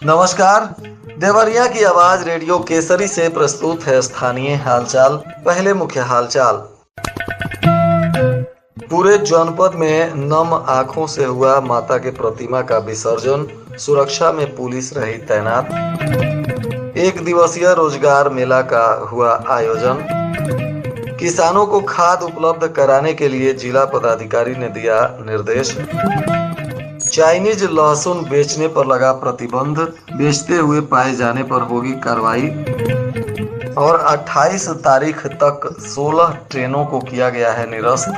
नमस्कार। देवरिया की आवाज रेडियो केसरी से प्रस्तुत है स्थानीय हालचाल। पहले मुख्य हालचाल। पूरे जनपद में नम आंखों से हुआ माता के प्रतिमा का विसर्जन, सुरक्षा में पुलिस रही तैनात। एक दिवसीय रोजगार मेला का हुआ आयोजन। किसानों को खाद उपलब्ध कराने के लिए जिला पदाधिकारी ने दिया निर्देश। चाइनीज लहसुन बेचने पर लगा प्रतिबंध, बेचते हुए पाए जाने पर होगी कार्रवाई। और 28 तारीख तक 16 ट्रेनों को किया गया है निरस्त।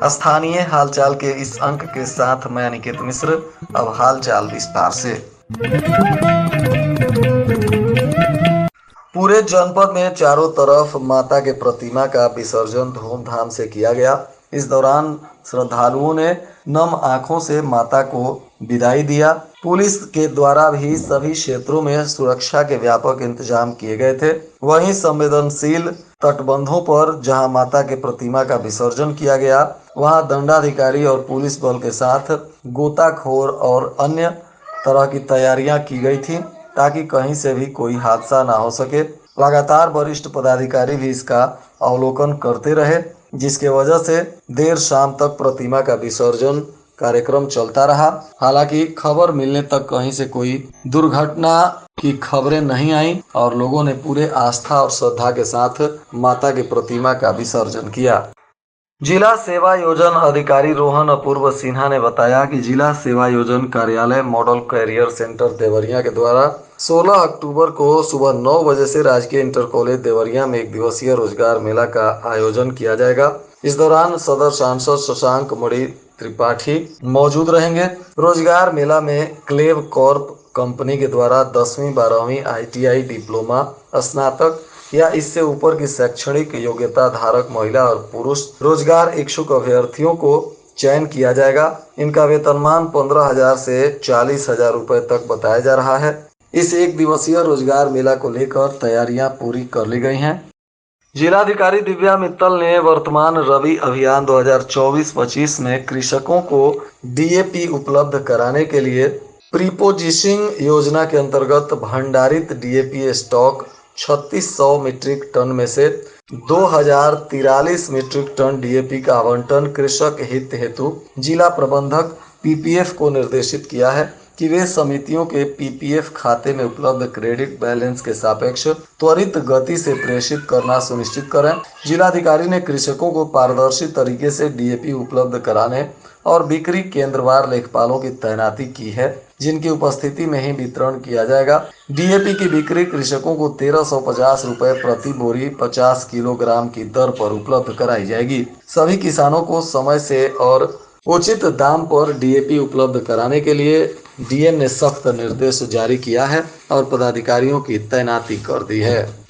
स्थानीय हालचाल के इस अंक के साथ मैं अनिकेत मिश्र। अब हालचाल विस्तार से। पूरे जनपद में चारों तरफ माता के प्रतिमा का विसर्जन धूमधाम से किया गया। इस दौरान श्रद्धालुओं ने नम आंखों से माता को विदाई दिया। पुलिस के द्वारा भी सभी क्षेत्रों में सुरक्षा के व्यापक इंतजाम किए गए थे। वहीं संवेदनशील तटबंधों पर जहां माता के प्रतिमा का विसर्जन किया गया, वहां दंडाधिकारी और पुलिस बल के साथ गोताखोर और अन्य तरह की तैयारियां की गई थी ताकि कहीं से भी कोई हादसा ना हो सके। लगातार वरिष्ठ पदाधिकारी भी इसका अवलोकन करते रहे, जिसके वजह से देर शाम तक प्रतिमा का विसर्जन कार्यक्रम चलता रहा। हालांकि खबर मिलने तक कहीं से कोई दुर्घटना की खबरें नहीं आई और लोगों ने पूरे आस्था और श्रद्धा के साथ माता की प्रतिमा का विसर्जन किया। जिला सेवा योजन अधिकारी रोहन अपूर्व सिन्हा ने बताया कि जिला सेवा योजन कार्यालय मॉडल कैरियर सेंटर देवरिया के द्वारा 16 अक्टूबर को सुबह 9 बजे से राजकीय इंटर कॉलेज देवरिया में एक दिवसीय रोजगार मेला का आयोजन किया जाएगा। इस दौरान सदर सांसद शशांक मणि त्रिपाठी मौजूद रहेंगे। रोजगार मेला में क्लेव कॉर्प कंपनी के द्वारा 10वीं 12वीं ITI डिप्लोमा, स्नातक या इससे ऊपर की शैक्षणिक योग्यता धारक महिला और पुरुष रोजगार इच्छुक अभ्यर्थियों को चयन किया जाएगा। इनका वेतनमान 15,000 से 40,000 रुपए तक बताया जा रहा है। इस एक दिवसीय रोजगार मेला को लेकर तैयारियां पूरी कर ली गई हैं। जिलाधिकारी दिव्या मित्तल ने वर्तमान रबी अभियान 2024-25 में कृषकों को DAP उपलब्ध कराने के लिए प्रीपोजिशिंग योजना के अंतर्गत भंडारित DAP स्टॉक 3600 मीट्रिक टन में से 2043 मीट्रिक टन DAP का आवंटन कृषक हित हेतु जिला प्रबंधक PPF को निर्देशित किया है कि वे समितियों के PPF खाते में उपलब्ध क्रेडिट बैलेंस के सापेक्ष त्वरित गति से प्रेषित करना सुनिश्चित करें। जिलाधिकारी ने कृषकों को पारदर्शी तरीके से DAP उपलब्ध कराने और बिक्री केंद्रवार लेखपालों की तैनाती की है, जिनकी उपस्थिति में ही वितरण किया जाएगा। DAP की बिक्री कृषकों को 1350 रुपए प्रति बोरी 50 किलोग्राम की दर पर उपलब्ध कराई जाएगी। सभी किसानों को समय से और उचित दाम पर DAP उपलब्ध कराने के लिए DM ने सख्त निर्देश जारी किया है और पदाधिकारियों की तैनाती कर दी है।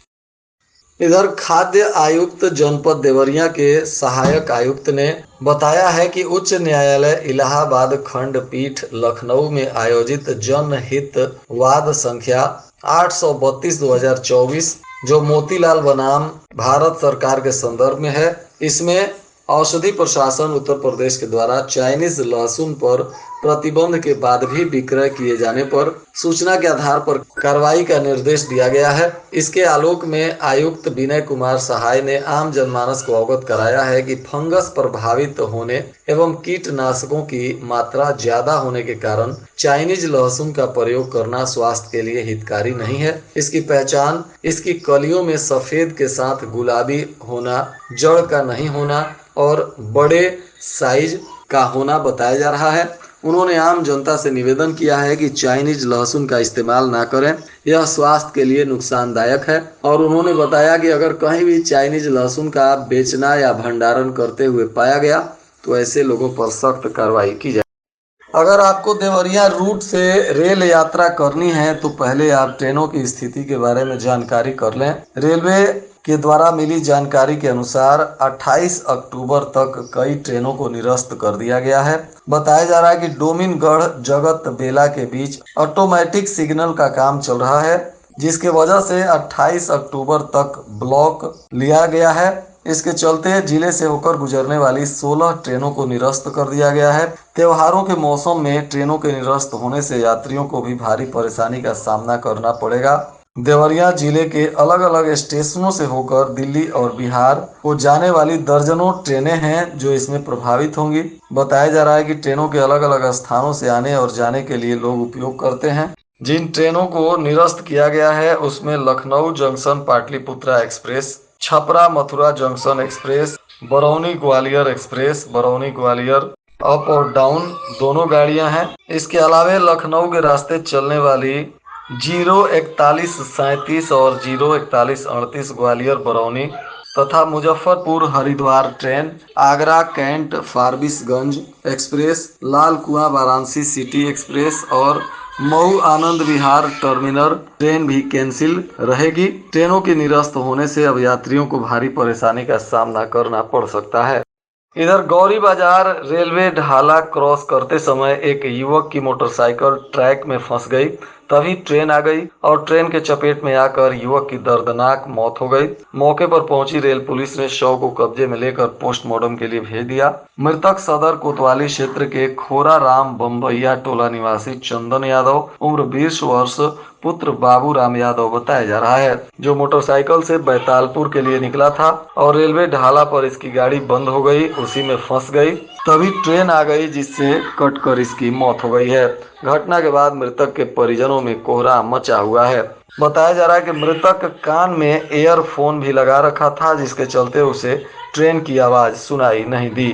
इधर खाद्य आयुक्त जनपद देवरिया के सहायक आयुक्त ने बताया है कि उच्च न्यायालय इलाहाबाद खंडपीठ लखनऊ में आयोजित जनहित वाद संख्या 832/2024 जो मोतीलाल बनाम भारत सरकार के संदर्भ में है, इसमें औषधि प्रशासन उत्तर प्रदेश के द्वारा चाइनीज लहसुन पर प्रतिबंध के बाद भी विक्रय किए जाने पर सूचना के आधार पर कार्रवाई का निर्देश दिया गया है। इसके आलोक में आयुक्त विनय कुमार सहाय ने आम जनमानस को अवगत कराया है कि फंगस प्रभावित होने एवं कीटनाशकों की मात्रा ज्यादा होने के कारण चाइनीज लहसुन का प्रयोग करना स्वास्थ्य के लिए हितकारी नहीं है। इसकी पहचान इसकी कलियों में सफेद के साथ गुलाबी होना, जड़ का नहीं होना और बड़े साइज का होना बताया जा रहा है। उन्होंने आम जनता से निवेदन किया है कि चाइनीज लहसुन का इस्तेमाल ना करें, यह स्वास्थ्य के लिए नुकसानदायक है। और उन्होंने बताया कि अगर कहीं भी चाइनीज लहसुन का बेचना या भंडारण करते हुए पाया गया तो ऐसे लोगों पर सख्त कार्रवाई की जाए। अगर आपको देवरिया रूट से रेल यात्रा करनी है तो पहले आप ट्रेनों की स्थिति के बारे में जानकारी कर लें। रेलवे के द्वारा मिली जानकारी के अनुसार 28 अक्टूबर तक कई ट्रेनों को निरस्त कर दिया गया है। बताया जा रहा है कि डोमिनगढ़ जगत बेला के बीच ऑटोमेटिक सिग्नल का काम चल रहा है, जिसके वजह से 28 अक्टूबर तक ब्लॉक लिया गया है। इसके चलते जिले से होकर गुजरने वाली 16 ट्रेनों को निरस्त कर दिया गया है। त्योहारों के मौसम में ट्रेनों के निरस्त होने से यात्रियों को भी भारी परेशानी का सामना करना पड़ेगा। देवरिया जिले के अलग अलग स्टेशनों से होकर दिल्ली और बिहार को जाने वाली दर्जनों ट्रेनें हैं जो इसमें प्रभावित होंगी। बताया जा रहा है कि ट्रेनों के अलग अलग स्थानों से आने और जाने के लिए लोग उपयोग करते हैं। जिन ट्रेनों को निरस्त किया गया है उसमें Lucknow junction Pataliputra express, Chhapra Mathura junction express, Barauni Gwalior express, Barauni Gwalior up और डाउन दोनों गाड़ियां हैं। इसके अलावा लखनऊ के रास्ते चलने वाली 04137 और 04138 ग्वालियर बरौनी तथा Muzaffarpur Haridwar train, Agra cantt Forbesganj express, Lal Kuan Varanasi city express और मऊ आनंद विहार टर्मिनल ट्रेन भी कैंसिल रहेगी। ट्रेनों के निरस्त होने से अब यात्रियों को भारी परेशानी का सामना करना पड़ सकता है। इधर गौरी बाजार रेलवे ढाला क्रॉस करते समय एक युवक की मोटरसाइकिल ट्रैक में फंस गई। तभी ट्रेन आ गई और ट्रेन के चपेट में आकर युवक की दर्दनाक मौत हो गई। मौके पर पहुंची रेल पुलिस ने शव को कब्जे में लेकर पोस्टमार्टम के लिए भेज दिया। मृतक सदर कोतवाली क्षेत्र के खोरा राम बम्बैया टोला निवासी चंदन यादव उम्र 20 वर्ष पुत्र बाबू राम यादव बताया जा रहा है, जो मोटरसाइकिल से बैतालपुर के लिए निकला था और रेलवे ढाला पर इसकी गाड़ी बंद हो गई, उसी में फंस गई। तभी ट्रेन आ गई जिससे कटकर इसकी मौत हो गई है। घटना के बाद मृतक के परिजनों में कोहराम मचा हुआ है। बताया जा रहा है कि मृतक कान में एयरफोन भी लगा रखा था, जिसके चलते उसे ट्रेन की आवाज सुनाई नहीं दी।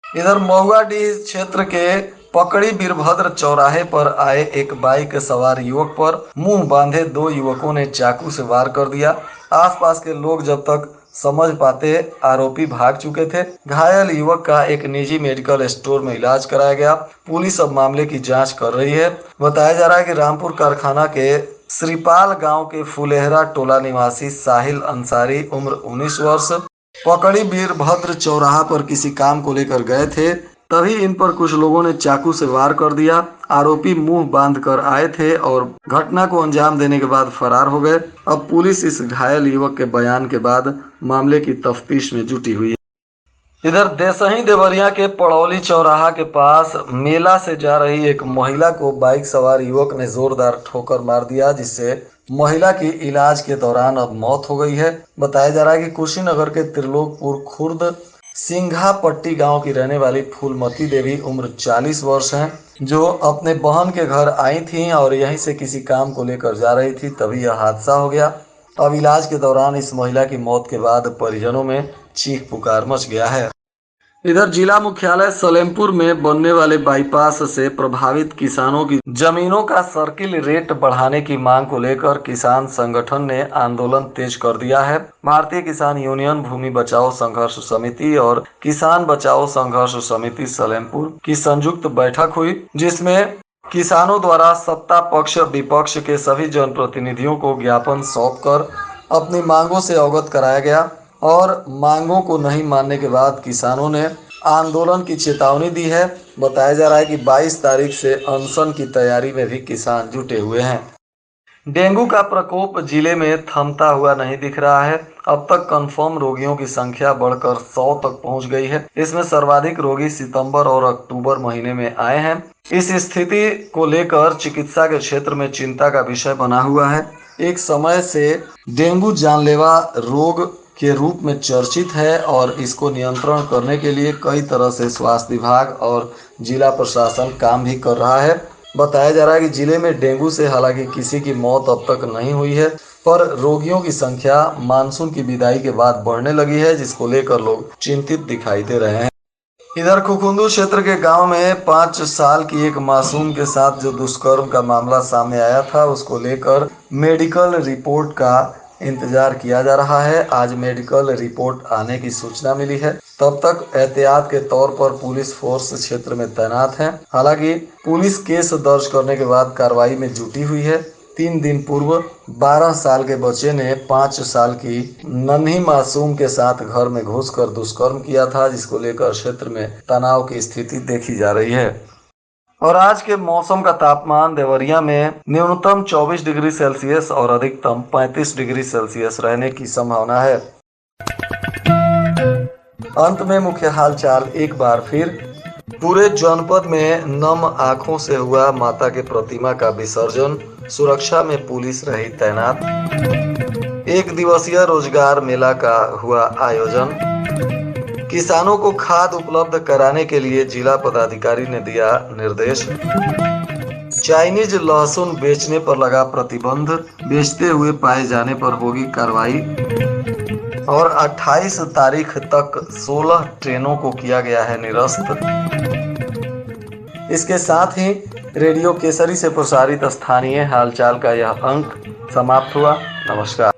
इधर महुआडीह क्षेत्र के पकड़ी वीरभद्र चौराहे पर आए एक बाइक सवार युवक पर मुंह बांधे 2 युवकों ने चाकू से वार कर दिया। आसपास के लोग जब तक समझ पाते आरोपी भाग चुके थे। घायल युवक का एक निजी मेडिकल स्टोर में इलाज कराया गया। पुलिस अब मामले की जांच कर रही है। बताया जा रहा है कि रामपुर कारखाना के श्रीपाल गांव के फुलेहरा टोला निवासी साहिल अंसारी उम्र 19 वर्ष पकड़ी वीरभद्र चौराहा पर किसी काम को लेकर गए थे। तभी इन पर कुछ लोगों ने चाकू से वार कर दिया। आरोपी मुंह बांध कर आए थे और घटना को अंजाम देने के बाद फरार हो गए। अब पुलिस इस घायल युवक के बयान के बाद मामले की तफ्तीश में जुटी हुई है। इधर देसही देवरिया के पड़ौली चौराहा के पास मेला से जा रही एक महिला को बाइक सवार युवक ने जोरदार ठोकर मार दिया, जिससे महिला की इलाज के दौरान अब मौत हो गई है। बताया जा रहा है कि कुशीनगर के त्रिलोकपुर खुर्द सिंघा पट्टी गांव की रहने वाली फूलमती देवी उम्र 40 वर्ष हैं, जो अपने बहन के घर आई थीं और यहीं से किसी काम को लेकर जा रही थी। तभी यह हादसा हो गया। अब इलाज के दौरान इस महिला की मौत के बाद परिजनों में चीख पुकार मच गया है। इधर जिला मुख्यालय सलेमपुर में बनने वाले बाईपास से प्रभावित किसानों की जमीनों का सर्किल रेट बढ़ाने की मांग को लेकर किसान संगठन ने आंदोलन तेज कर दिया है। भारतीय किसान यूनियन, भूमि बचाओ संघर्ष समिति और किसान बचाओ संघर्ष समिति सलेमपुर की संयुक्त बैठक हुई, जिसमें किसानों द्वारा सत्ता पक्ष विपक्ष के सभी जनप्रतिनिधियों को ज्ञापन सौंपकर अपनी मांगों से अवगत कराया गया और मांगों को नहीं मानने के बाद किसानों ने आंदोलन की चेतावनी दी है। बताया जा रहा है कि 22 तारीख से अनशन की तैयारी में भी किसान जुटे हुए हैं। डेंगू का प्रकोप जिले में थमता हुआ नहीं दिख रहा है। अब तक कंफर्म रोगियों की संख्या बढ़कर 100 तक पहुंच गई है। इसमें सर्वाधिक रोगी सितंबर और अक्टूबर महीने में आए हैं। इस स्थिति को लेकर चिकित्सा के क्षेत्र में चिंता का विषय बना हुआ है। एक समय से डेंगू जानलेवा रोग के रूप में चर्चित है और इसको नियंत्रण करने के लिए कई तरह से स्वास्थ्य विभाग और जिला प्रशासन काम भी कर रहा है। बताया जा रहा है कि जिले में डेंगू से हालांकि किसी की मौत अब तक नहीं हुई है, पर रोगियों की संख्या मानसून की विदाई के बाद बढ़ने लगी है, जिसको लेकर लोग चिंतित दिखाई दे रहे हैं। इधर खुखुंदू क्षेत्र के गांव में 5 साल की एक मासूम के साथ जो दुष्कर्म का मामला सामने आया था, उसको लेकर मेडिकल रिपोर्ट का इंतजार किया जा रहा है। आज मेडिकल रिपोर्ट आने की सूचना मिली है। तब तक एहतियात के तौर पर पुलिस फोर्स क्षेत्र में तैनात है। हालांकि पुलिस केस दर्ज करने के बाद कार्रवाई में जुटी हुई है। 3 दिन पूर्व 12 साल के बच्चे ने 5 साल की नन्ही मासूम के साथ घर में घुसकर दुष्कर्म किया था, जिसको लेकर क्षेत्र में तनाव की स्थिति देखी जा रही है। और आज के मौसम का तापमान देवरिया में न्यूनतम 24 डिग्री सेल्सियस और अधिकतम 35 डिग्री सेल्सियस रहने की संभावना है। अंत में मुख्य हालचाल एक बार फिर। पूरे जनपद में नम आंखों से हुआ माता के प्रतिमा का विसर्जन, सुरक्षा में पुलिस रही तैनात। एक दिवसीय रोजगार मेला का हुआ आयोजन। किसानों को खाद उपलब्ध कराने के लिए जिला पदाधिकारी ने दिया निर्देश। चाइनीज लहसुन बेचने पर लगा प्रतिबंध, बेचते हुए पाए जाने पर होगी कार्रवाई। और 28 तारीख तक 16 ट्रेनों को किया गया है निरस्त। इसके साथ ही रेडियो केसरी से प्रसारित स्थानीय हालचाल का यह अंक समाप्त हुआ। नमस्कार।